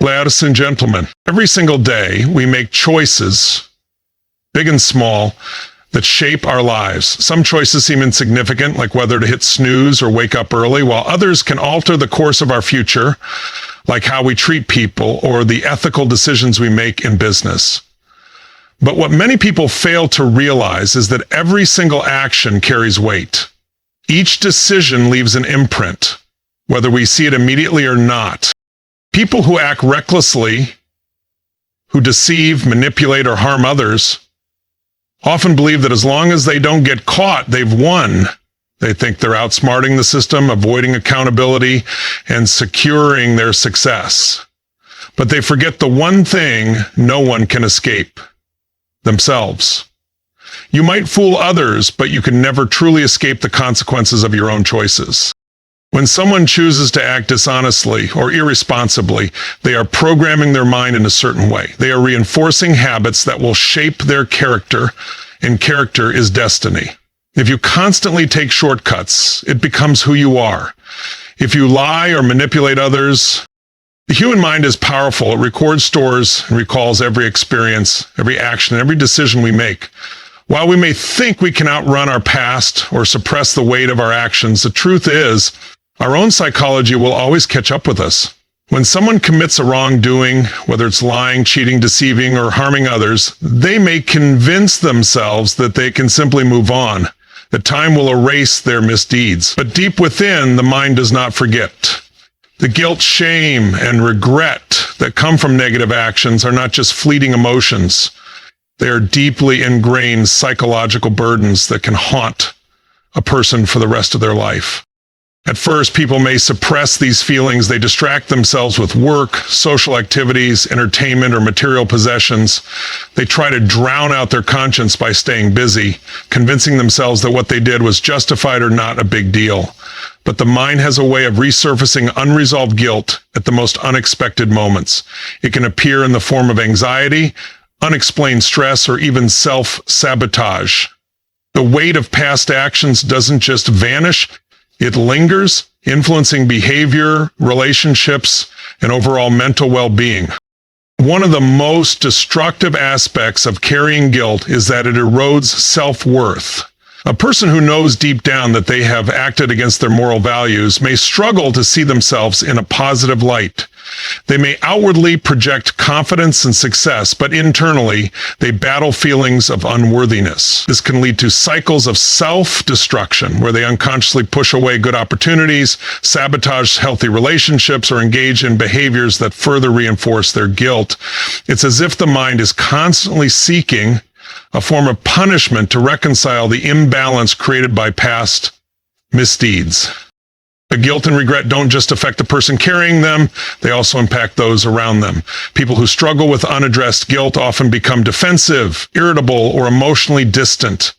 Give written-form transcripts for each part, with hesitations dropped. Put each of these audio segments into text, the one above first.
Ladies and gentlemen, every single day we make choices, big and small, that shape our lives. Some choices seem insignificant, like whether to hit snooze or wake up early, while others can alter the course of our future, like how we treat people or the ethical decisions we make in business. But what many people fail to realize is that every single action carries weight. Each decision leaves an imprint, whether we see it immediately or not. People who act recklessly, who deceive, manipulate, or harm others, often believe that as long as they don't get caught, they've won. They think they're outsmarting the system, avoiding accountability, and securing their success. But they forget the one thing no one can escape: themselves. You might fool others, but you can never truly escape the consequences of your own choices. When someone chooses to act dishonestly or irresponsibly, they are programming their mind in a certain way. They are reinforcing habits that will shape their character, and character is destiny. If you constantly take shortcuts, it becomes who you are. If you lie or manipulate others, the human mind is powerful. It records, stores, and recalls every experience, every action, and every decision we make. While we may think we can outrun our past or suppress the weight of our actions, the truth is, our own psychology will always catch up with us. When someone commits a wrongdoing, whether it's lying, cheating, deceiving, or harming others, they may convince themselves that they can simply move on, that time will erase their misdeeds. But deep within, the mind does not forget. The guilt, shame, and regret that come from negative actions are not just fleeting emotions. They are deeply ingrained psychological burdens that can haunt a person for the rest of their life. At first, people may suppress these feelings. They distract themselves with work, social activities, entertainment, or material possessions. They try to drown out their conscience by staying busy, convincing themselves that what they did was justified or not a big deal. But the mind has a way of resurfacing unresolved guilt at the most unexpected moments. It can appear in the form of anxiety, unexplained stress, or even self-sabotage. The weight of past actions doesn't just vanish, it lingers, influencing behavior, relationships, and overall mental well-being. One of the most destructive aspects of carrying guilt is that it erodes self-worth. A person who knows deep down that they have acted against their moral values may struggle to see themselves in a positive light. They may outwardly project confidence and success, but internally, they battle feelings of unworthiness. This can lead to cycles of self-destruction, where they unconsciously push away good opportunities, sabotage healthy relationships, or engage in behaviors that further reinforce their guilt. It's as if the mind is constantly seeking a form of punishment to reconcile the imbalance created by past misdeeds. The guilt and regret don't just affect the person carrying them, they also impact those around them. People who struggle with unaddressed guilt often become defensive, irritable, or emotionally distant.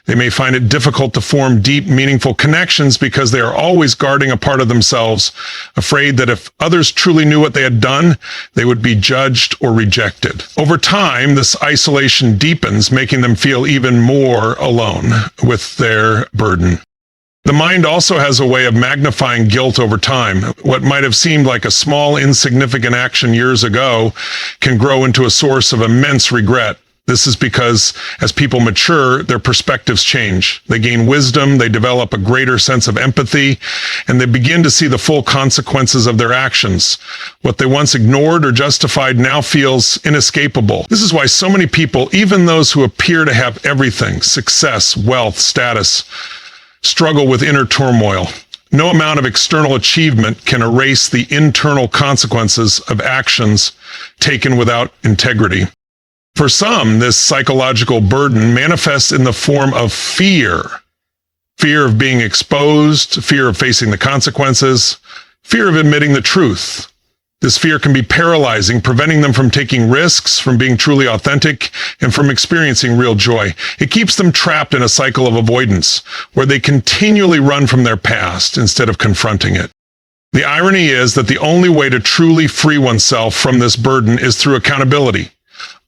They may find it difficult to form deep, meaningful connections because they are always guarding a part of themselves, afraid that if others truly knew what they had done, they would be judged or rejected. Over time, this isolation deepens, making them feel even more alone with their burden. The mind also has a way of magnifying guilt over time. What might have seemed like a small, insignificant action years ago can grow into a source of immense regret. This is because as people mature, their perspectives change. They gain wisdom, they develop a greater sense of empathy, and they begin to see the full consequences of their actions. What they once ignored or justified now feels inescapable. This is why so many people, even those who appear to have everything, success, wealth, status, struggle with inner turmoil. No amount of external achievement can erase the internal consequences of actions taken without integrity. For some, this psychological burden manifests in the form of fear. Fear of being exposed, fear of facing the consequences, fear of admitting the truth. This fear can be paralyzing, preventing them from taking risks, from being truly authentic, and from experiencing real joy. It keeps them trapped in a cycle of avoidance, where they continually run from their past instead of confronting it. The irony is that the only way to truly free oneself from this burden is through accountability.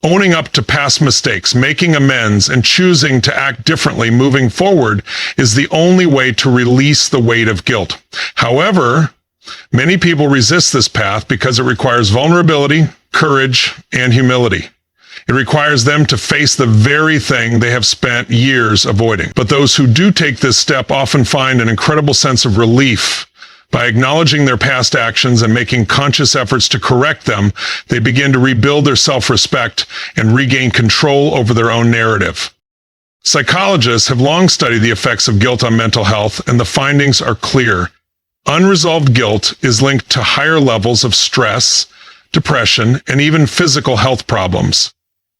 Owning up to past mistakes, making amends, and choosing to act differently moving forward is the only way to release the weight of guilt. However, Many people resist this path because it requires vulnerability, courage, and humility. It requires them to face the very thing they have spent years avoiding. But those who do take this step often find an incredible sense of relief. By acknowledging their past actions and making conscious efforts to correct them, they begin to rebuild their self-respect and regain control over their own narrative. Psychologists have long studied the effects of guilt on mental health, and the findings are clear. Unresolved guilt is linked to higher levels of stress, depression, and even physical health problems.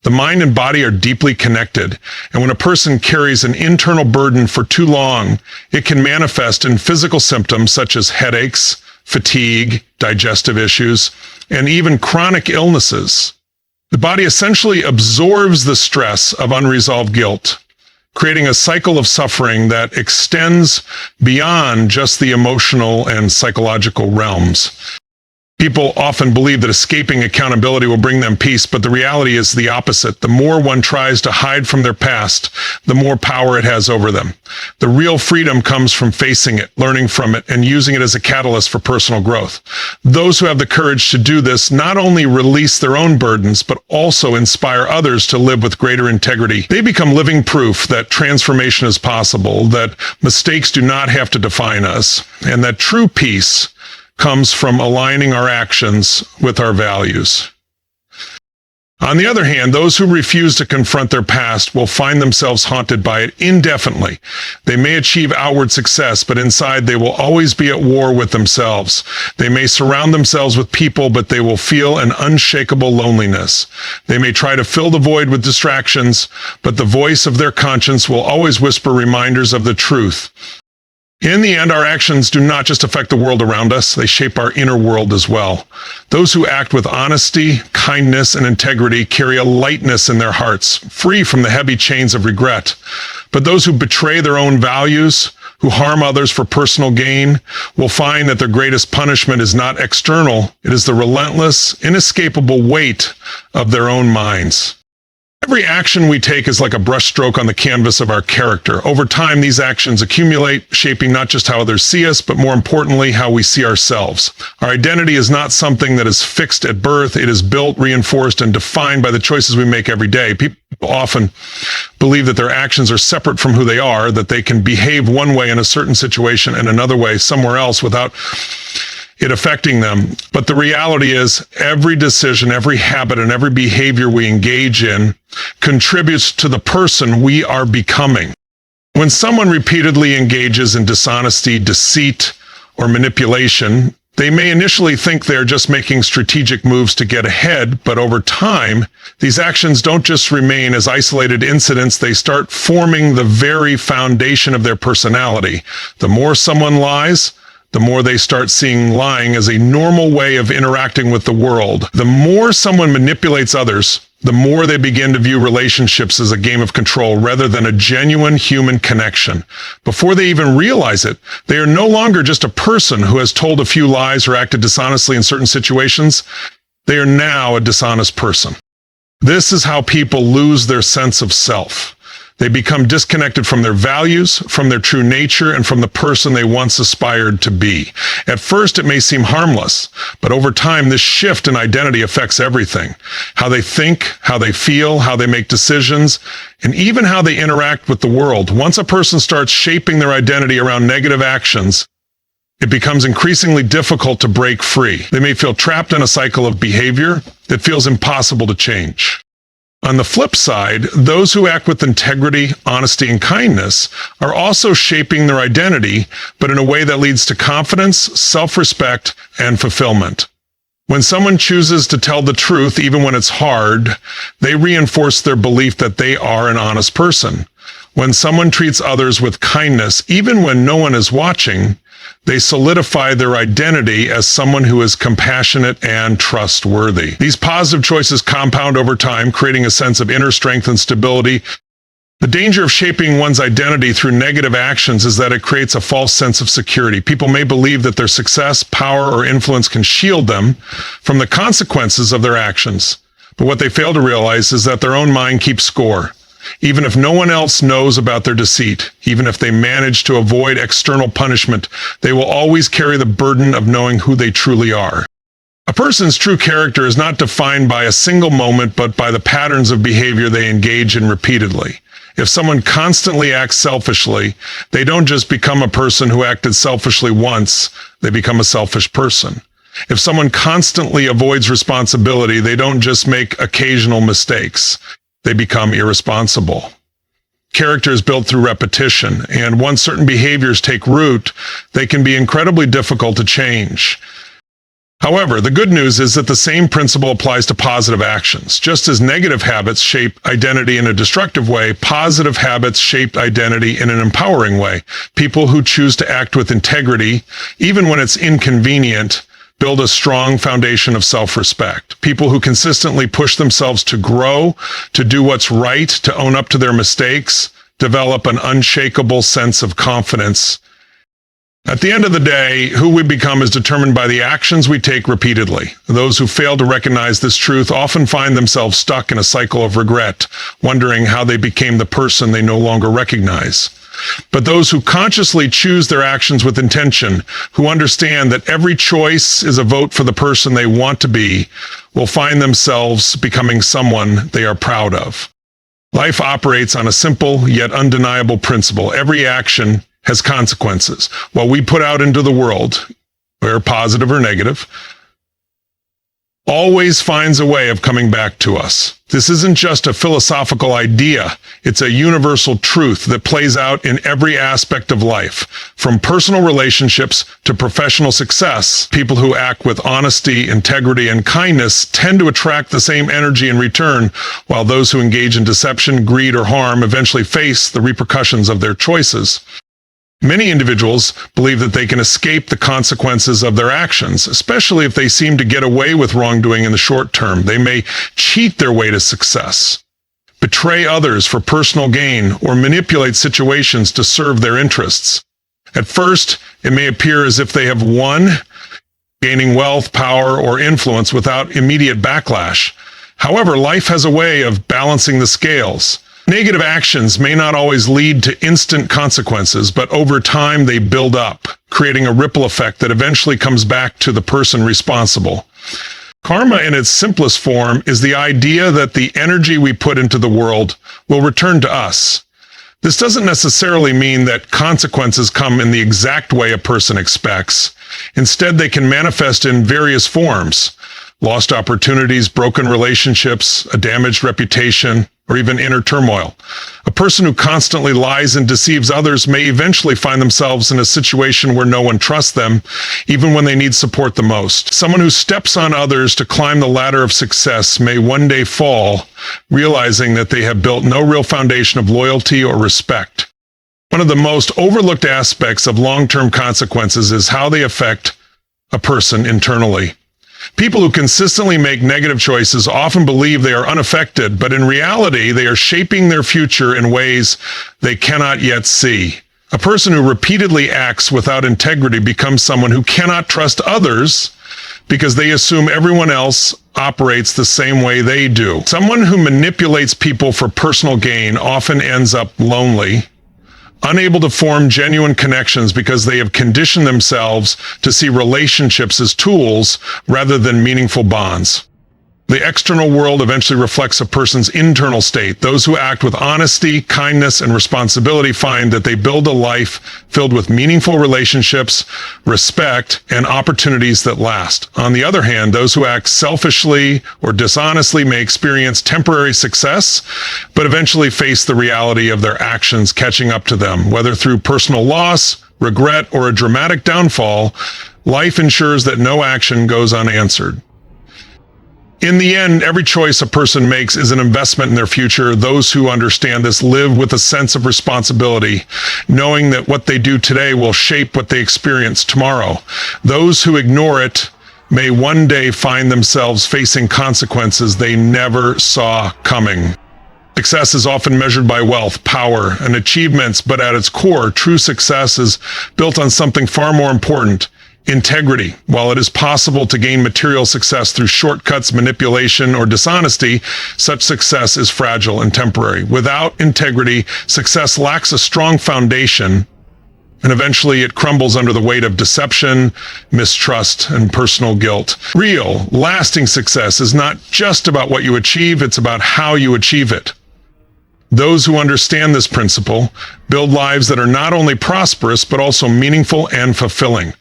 The mind and body are deeply connected, and when a person carries an internal burden for too long, it can manifest in physical symptoms such as headaches, fatigue, digestive issues, and even chronic illnesses. The body essentially absorbs the stress of unresolved guilt, creating a cycle of suffering that extends beyond just the emotional and psychological realms. People often believe that escaping accountability will bring them peace, but the reality is the opposite. The more one tries to hide from their past, the more power it has over them. The real freedom comes from facing it, learning from it, and using it as a catalyst for personal growth. Those who have the courage to do this not only release their own burdens, but also inspire others to live with greater integrity. They become living proof that transformation is possible, that mistakes do not have to define us, and that true peace comes from aligning our actions with our values. On the other hand, those who refuse to confront their past will find themselves haunted by it indefinitely. They may achieve outward success, but inside they will always be at war with themselves. They may surround themselves with people, but they will feel an unshakable loneliness. They may try to fill the void with distractions, but the voice of their conscience will always whisper reminders of the truth. In the end, our actions do not just affect the world around us, they shape our inner world as well. Those who act with honesty, kindness, and integrity carry a lightness in their hearts, free from the heavy chains of regret. But those who betray their own values, who harm others for personal gain, will find that their greatest punishment is not external, it is the relentless, inescapable weight of their own minds. Every action we take is like a brushstroke on the canvas of our character. Over time, these actions accumulate, shaping not just how others see us, but more importantly, how we see ourselves. Our identity is not something that is fixed at birth. It is built, reinforced, and defined by the choices we make every day. People often believe that their actions are separate from who they are, that they can behave one way in a certain situation and another way somewhere else without it affecting them. But the reality is every decision, every habit, and every behavior we engage in contributes to the person we are becoming. When someone repeatedly engages in dishonesty, deceit, or manipulation, they may initially think they're just making strategic moves to get ahead, but over time, these actions don't just remain as isolated incidents, they start forming the very foundation of their personality. The more someone lies, the more they start seeing lying as a normal way of interacting with the world. The more someone manipulates others, the more they begin to view relationships as a game of control rather than a genuine human connection. Before they even realize it, they are no longer just a person who has told a few lies or acted dishonestly in certain situations. They are now a dishonest person. This is how people lose their sense of self. They become disconnected from their values, from their true nature, and from the person they once aspired to be. At first, it may seem harmless, but over time, this shift in identity affects everything. How they think, how they feel, how they make decisions, and even how they interact with the world. Once a person starts shaping their identity around negative actions, it becomes increasingly difficult to break free. They may feel trapped in a cycle of behavior that feels impossible to change. On the flip side, those who act with integrity, honesty, and kindness are also shaping their identity, but in a way that leads to confidence, self-respect, and fulfillment. When someone chooses to tell the truth, even when it's hard, they reinforce their belief that they are an honest person. When someone treats others with kindness, even when no one is watching, they solidify their identity as someone who is compassionate and trustworthy. These positive choices compound over time, creating a sense of inner strength and stability. The danger of shaping one's identity through negative actions is that it creates a false sense of security. People may believe that their success, power, or influence can shield them from the consequences of their actions. But what they fail to realize is that their own mind keeps score. Even if no one else knows about their deceit, even if they manage to avoid external punishment, they will always carry the burden of knowing who they truly are. A person's true character is not defined by a single moment, but by the patterns of behavior they engage in repeatedly. If someone constantly acts selfishly, they don't just become a person who acted selfishly once, they become a selfish person. If someone constantly avoids responsibility, they don't just make occasional mistakes, they become irresponsible. Character is built through repetition, and once certain behaviors take root, they can be incredibly difficult to change. However, the good news is that the same principle applies to positive actions. Just as negative habits shape identity in a destructive way, positive habits shape identity in an empowering way. People who choose to act with integrity, even when it's inconvenient, build a strong foundation of self-respect. People who consistently push themselves to grow, to do what's right, to own up to their mistakes, develop an unshakable sense of confidence. At the end of the day, who we become is determined by the actions we take repeatedly. Those who fail to recognize this truth often find themselves stuck in a cycle of regret, wondering how they became the person they no longer recognize. But those who consciously choose their actions with intention, who understand that every choice is a vote for the person they want to be, will find themselves becoming someone they are proud of. Life operates on a simple yet undeniable principle. Every action has consequences. What we put out into the world, whether positive or negative, always finds a way of coming back to us. This isn't just a philosophical idea. It's a universal truth that plays out in every aspect of life. From personal relationships to professional success, people who act with honesty, integrity, and kindness tend to attract the same energy in return, while those who engage in deception, greed, or harm eventually face the repercussions of their choices. Many individuals believe that they can escape the consequences of their actions, especially if they seem to get away with wrongdoing in the short term. They may cheat their way to success, betray others for personal gain, or manipulate situations to serve their interests. At first, it may appear as if they have won, gaining wealth, power, or influence without immediate backlash. However, life has a way of balancing the scales. Negative actions may not always lead to instant consequences, but over time they build up, creating a ripple effect that eventually comes back to the person responsible. Karma in its simplest form is the idea that the energy we put into the world will return to us. This doesn't necessarily mean that consequences come in the exact way a person expects. Instead, they can manifest in various forms: lost opportunities, broken relationships, a damaged reputation, or even inner turmoil. A person who constantly lies and deceives others may eventually find themselves in a situation where no one trusts them, even when they need support the most. Someone who steps on others to climb the ladder of success may one day fall, realizing that they have built no real foundation of loyalty or respect. One of the most overlooked aspects of long-term consequences is how they affect a person internally. People who consistently make negative choices often believe they are unaffected, but in reality, they are shaping their future in ways they cannot yet see. A person who repeatedly acts without integrity becomes someone who cannot trust others because they assume everyone else operates the same way they do. Someone who manipulates people for personal gain often ends up lonely, unable to form genuine connections because they have conditioned themselves to see relationships as tools rather than meaningful bonds. The external world eventually reflects a person's internal state. Those who act with honesty, kindness, and responsibility find that they build a life filled with meaningful relationships, respect, and opportunities that last. On the other hand, those who act selfishly or dishonestly may experience temporary success, but eventually face the reality of their actions catching up to them. Whether through personal loss, regret, or a dramatic downfall, life ensures that no action goes unanswered. In the end, every choice a person makes is an investment in their future. Those who understand this live with a sense of responsibility, knowing that what they do today will shape what they experience tomorrow. Those who ignore it may one day find themselves facing consequences they never saw coming. Success is often measured by wealth, power, and achievements, but at its core, true success is built on something far more important: Integrity. While it is possible to gain material success through shortcuts, manipulation, or dishonesty, such success is fragile and temporary. Without integrity, success lacks a strong foundation, and eventually it crumbles under the weight of deception, mistrust, and personal guilt. Real, lasting success is not just about what you achieve, it's about how you achieve it. Those who understand this principle build lives that are not only prosperous, but also meaningful and fulfilling.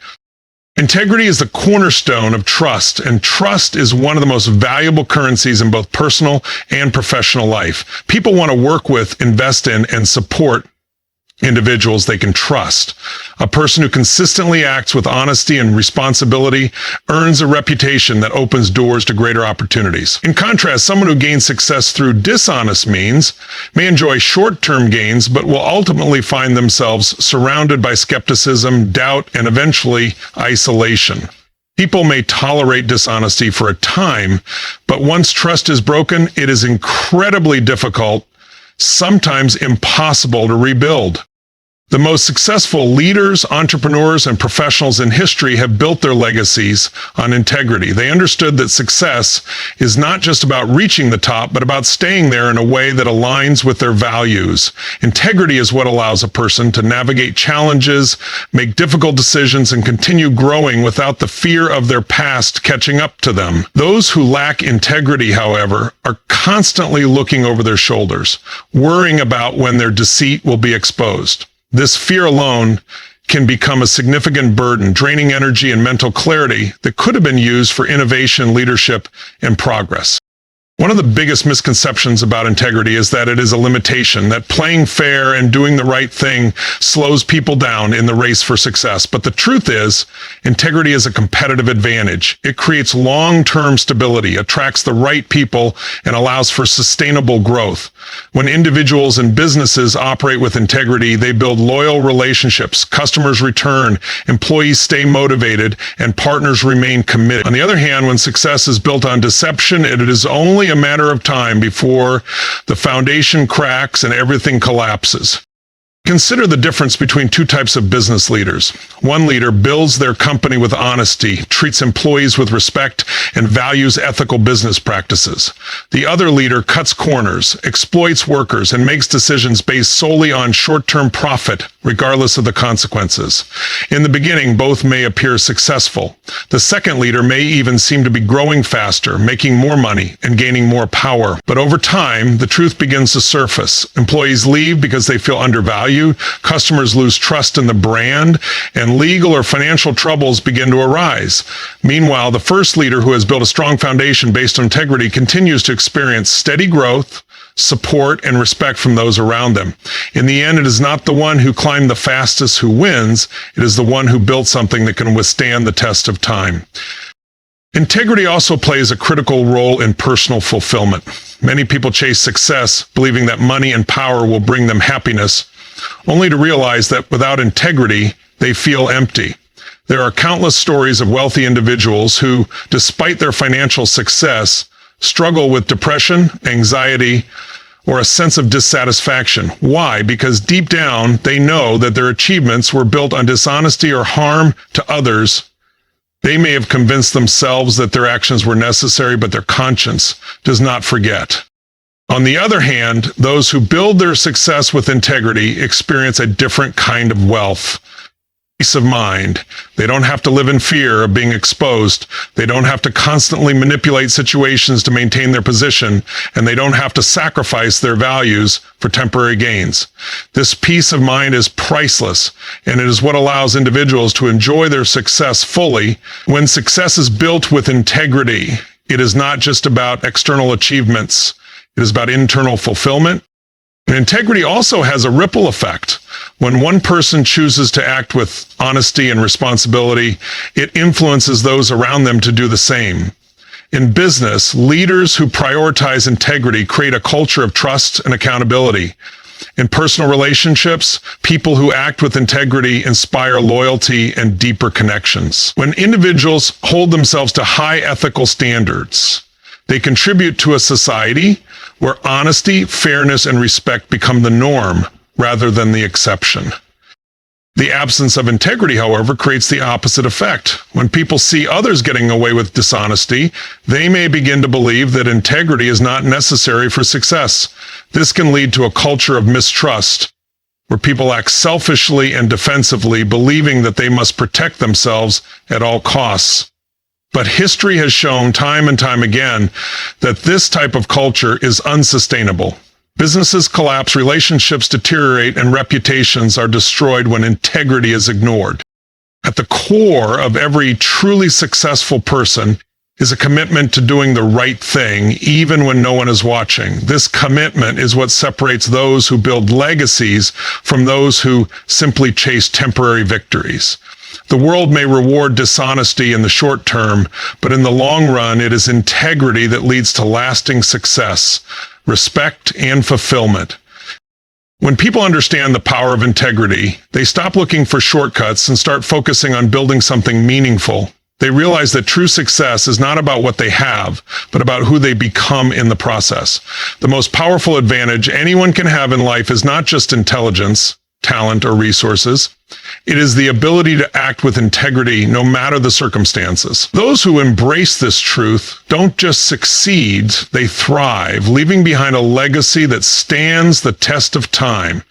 Integrity is the cornerstone of trust, and trust is one of the most valuable currencies in both personal and professional life. People want to work with, invest in, and support individuals they can trust. A person who consistently acts with honesty and responsibility earns a reputation that opens doors to greater opportunities. In contrast, someone who gains success through dishonest means may enjoy short-term gains, but will ultimately find themselves surrounded by skepticism, doubt, and eventually isolation. People may tolerate dishonesty for a time, but once trust is broken, it is incredibly difficult, sometimes impossible to rebuild. The most successful leaders, entrepreneurs, and professionals in history have built their legacies on integrity. They understood that success is not just about reaching the top, but about staying there in a way that aligns with their values. Integrity is what allows a person to navigate challenges, make difficult decisions, and continue growing without the fear of their past catching up to them. Those who lack integrity, however, are constantly looking over their shoulders, worrying about when their deceit will be exposed. This fear alone can become a significant burden, draining energy and mental clarity that could have been used for innovation, leadership, and progress. One of the biggest misconceptions about integrity is that it is a limitation, that playing fair and doing the right thing slows people down in the race for success. But the truth is, integrity is a competitive advantage. It creates long-term stability, attracts the right people, and allows for sustainable growth. When individuals and businesses operate with integrity, they build loyal relationships, customers return, employees stay motivated, and partners remain committed. On the other hand, when success is built on deception, it is only a matter of time before the foundation cracks and everything collapses. Consider the difference between two types of business leaders. One leader builds their company with honesty, treats employees with respect, and values ethical business practices. The other leader cuts corners, exploits workers, and makes decisions based solely on short-term profit, regardless of the consequences. In the beginning, both may appear successful. The second leader may even seem to be growing faster, making more money, and gaining more power. But over time, the truth begins to surface. Employees leave because they feel undervalued. Customers lose trust in the brand, and legal or financial troubles begin to arise. Meanwhile, the first leader, who has built a strong foundation based on integrity, continues to experience steady growth, support, and respect from those around them. In the end, it is not the one who climbed the fastest who wins. It is the one who built something that can withstand the test of time. Integrity also plays a critical role in personal fulfillment. Many people chase success, believing that money and power will bring them happiness, only to realize that without integrity, they feel empty. There are countless stories of wealthy individuals who, despite their financial success, struggle with depression, anxiety, or a sense of dissatisfaction. Why? Because deep down, they know that their achievements were built on dishonesty or harm to others. They may have convinced themselves that their actions were necessary, but their conscience does not forget. On the other hand, those who build their success with integrity experience a different kind of wealth. Peace of mind. They don't have to live in fear of being exposed. They don't have to constantly manipulate situations to maintain their position, and they don't have to sacrifice their values for temporary gains. This peace of mind is priceless, and it is what allows individuals to enjoy their success fully. When success is built with integrity, it is not just about external achievements. It is about internal fulfillment. And integrity also has a ripple effect. When one person chooses to act with honesty and responsibility, it influences those around them to do the same. In business, leaders who prioritize integrity create a culture of trust and accountability. In personal relationships, people who act with integrity inspire loyalty and deeper connections. When individuals hold themselves to high ethical standards, they contribute to a society where honesty, fairness, and respect become the norm rather than the exception. The absence of integrity, however, creates the opposite effect. When people see others getting away with dishonesty, they may begin to believe that integrity is not necessary for success. This can lead to a culture of mistrust, where people act selfishly and defensively, believing that they must protect themselves at all costs. But history has shown time and time again that this type of culture is unsustainable. Businesses collapse, relationships deteriorate, and reputations are destroyed when integrity is ignored. At the core of every truly successful person is a commitment to doing the right thing, even when no one is watching. This commitment is what separates those who build legacies from those who simply chase temporary victories. The world may reward dishonesty in the short term, but in the long run, it is integrity that leads to lasting success, respect, and fulfillment. When people understand the power of integrity, they stop looking for shortcuts and start focusing on building something meaningful. They realize that true success is not about what they have, but about who they become in the process. The most powerful advantage anyone can have in life is not just intelligence, talent, or resources. It is the ability to act with integrity no matter the circumstances. Those who embrace this truth don't just succeed, they thrive, leaving behind a legacy that stands the test of time.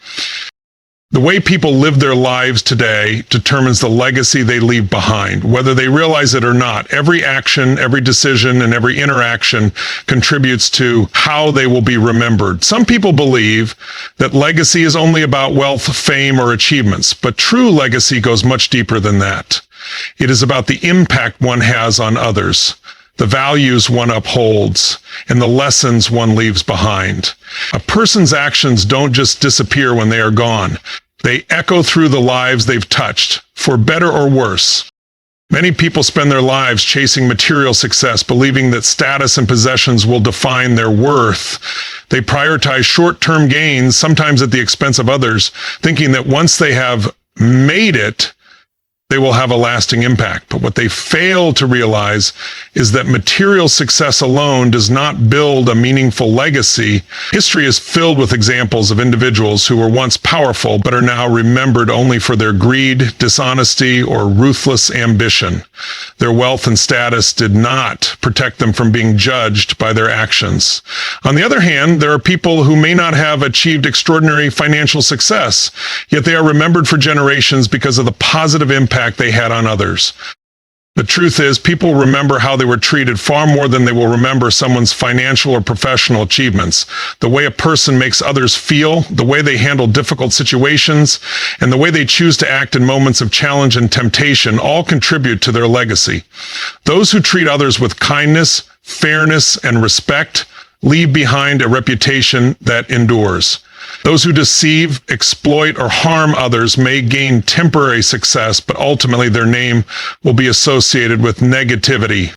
The way people live their lives today determines the legacy they leave behind. Whether they realize it or not, every action, every decision, and every interaction contributes to how they will be remembered. Some people believe that legacy is only about wealth, fame, or achievements, but true legacy goes much deeper than that. It is about the impact one has on others, the values one upholds, and the lessons one leaves behind. A person's actions don't just disappear when they are gone. They echo through the lives they've touched, for better or worse. Many people spend their lives chasing material success, believing that status and possessions will define their worth. They prioritize short-term gains, sometimes at the expense of others, thinking that once they have made it, they will have a lasting impact. But what they fail to realize is that material success alone does not build a meaningful legacy. History is filled with examples of individuals who were once powerful but are now remembered only for their greed, dishonesty, or ruthless ambition. Their wealth and status did not protect them from being judged by their actions. On the other hand, there are people who may not have achieved extraordinary financial success, yet they are remembered for generations because of the positive impact they had on others. The truth is, people remember how they were treated far more than they will remember someone's financial or professional achievements. The way a person makes others feel, the way they handle difficult situations, and the way they choose to act in moments of challenge and temptation all contribute to their legacy. Those who treat others with kindness, fairness, and respect leave behind a reputation that endures. Those who deceive, exploit, or harm others may gain temporary success, but ultimately their name will be associated with negativity.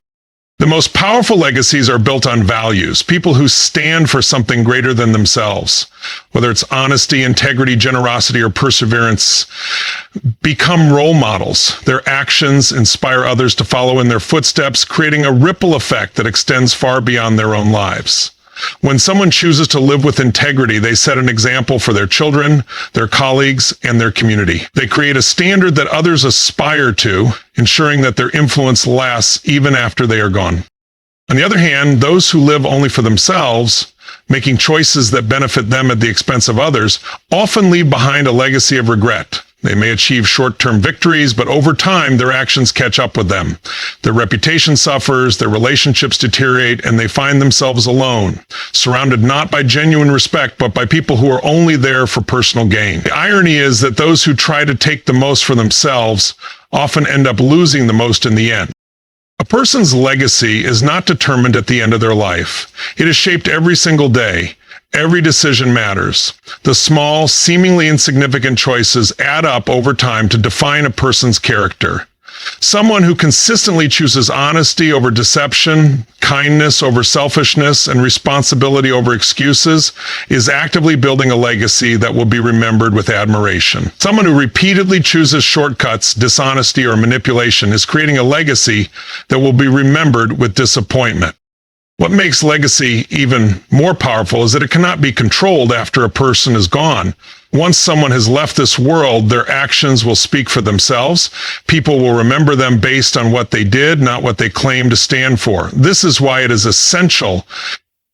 The most powerful legacies are built on values, people who stand for something greater than themselves. Whether it's honesty, integrity, generosity, or perseverance, become role models. Their actions inspire others to follow in their footsteps, creating a ripple effect that extends far beyond their own lives. When someone chooses to live with integrity, they set an example for their children, their colleagues, and their community. They create a standard that others aspire to, ensuring that their influence lasts even after they are gone. On the other hand, those who live only for themselves, making choices that benefit them at the expense of others, often leave behind a legacy of regret. They may achieve short-term victories, but over time, their actions catch up with them. Their reputation suffers, their relationships deteriorate, and they find themselves alone, surrounded not by genuine respect, but by people who are only there for personal gain. The irony is that those who try to take the most for themselves often end up losing the most in the end. A person's legacy is not determined at the end of their life. It is shaped every single day. Every decision matters. The small, seemingly insignificant choices add up over time to define a person's character. Someone who consistently chooses honesty over deception, kindness over selfishness, and responsibility over excuses is actively building a legacy that will be remembered with admiration. Someone who repeatedly chooses shortcuts, dishonesty, or manipulation is creating a legacy that will be remembered with disappointment. What makes legacy even more powerful is that it cannot be controlled after a person is gone. Once someone has left this world, their actions will speak for themselves. People will remember them based on what they did, not what they claim to stand for. This is why it is essential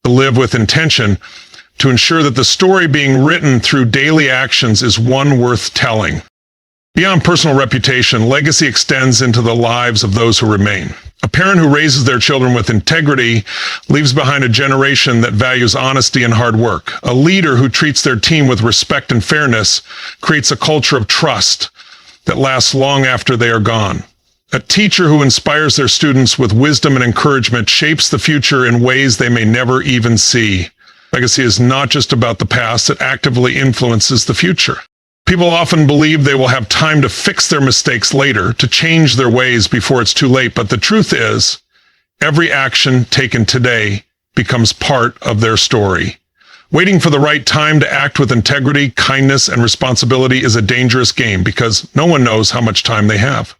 to live with intention, to ensure that the story being written through daily actions is one worth telling. Beyond personal reputation, legacy extends into the lives of those who remain. A parent who raises their children with integrity leaves behind a generation that values honesty and hard work. A leader who treats their team with respect and fairness creates a culture of trust that lasts long after they are gone. A teacher who inspires their students with wisdom and encouragement shapes the future in ways they may never even see. Legacy is not just about the past, it actively influences the future. People often believe they will have time to fix their mistakes later, to change their ways before it's too late. But the truth is, every action taken today becomes part of their story. Waiting for the right time to act with integrity, kindness, and responsibility is a dangerous game because no one knows how much time they have.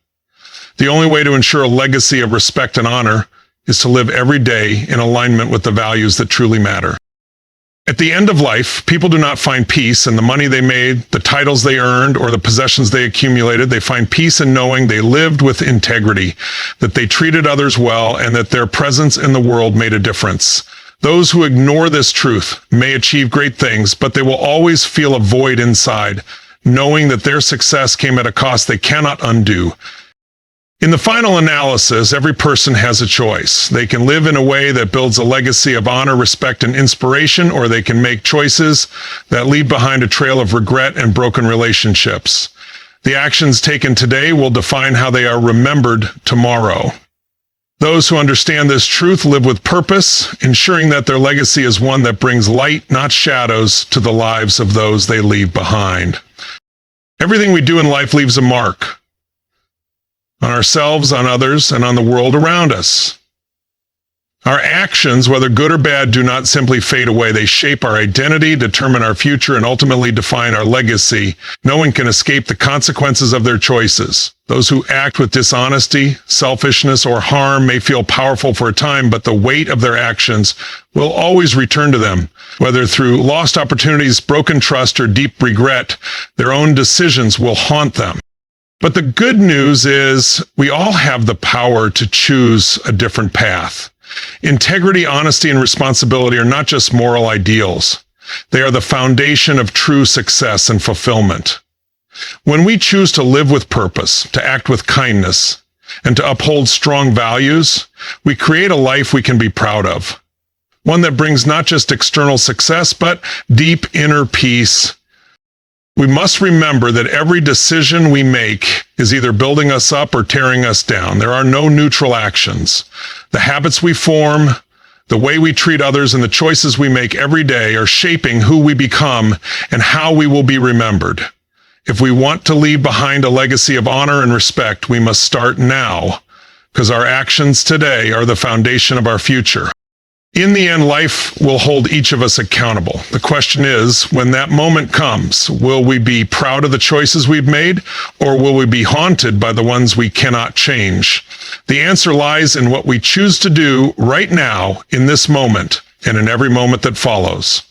The only way to ensure a legacy of respect and honor is to live every day in alignment with the values that truly matter. At the end of life, people do not find peace in the money they made, the titles they earned, or the possessions they accumulated. They find peace in knowing they lived with integrity, that they treated others well, and that their presence in the world made a difference. Those who ignore this truth may achieve great things, but they will always feel a void inside, knowing that their success came at a cost they cannot undo. In the final analysis, every person has a choice. They can live in a way that builds a legacy of honor, respect, and inspiration, or they can make choices that leave behind a trail of regret and broken relationships. The actions taken today will define how they are remembered tomorrow. Those who understand this truth live with purpose, ensuring that their legacy is one that brings light, not shadows, to the lives of those they leave behind. Everything we do in life leaves a mark on ourselves, on others, and on the world around us. Our actions, whether good or bad, do not simply fade away. They shape our identity, determine our future, and ultimately define our legacy. No one can escape the consequences of their choices. Those who act with dishonesty, selfishness, or harm may feel powerful for a time, but the weight of their actions will always return to them. Whether through lost opportunities, broken trust, or deep regret, their own decisions will haunt them. But the good news is we all have the power to choose a different path. Integrity, honesty, and responsibility are not just moral ideals. They are the foundation of true success and fulfillment. When we choose to live with purpose, to act with kindness, and to uphold strong values, we create a life we can be proud of. One that brings not just external success, but deep inner peace. We must remember that every decision we make is either building us up or tearing us down. There are no neutral actions. The habits we form, the way we treat others, and the choices we make every day are shaping who we become and how we will be remembered. If we want to leave behind a legacy of honor and respect, we must start now, because our actions today are the foundation of our future. In the end, life will hold each of us accountable. The question is, when that moment comes, will we be proud of the choices we've made, or will we be haunted by the ones we cannot change? The answer lies in what we choose to do right now, in this moment, and in every moment that follows.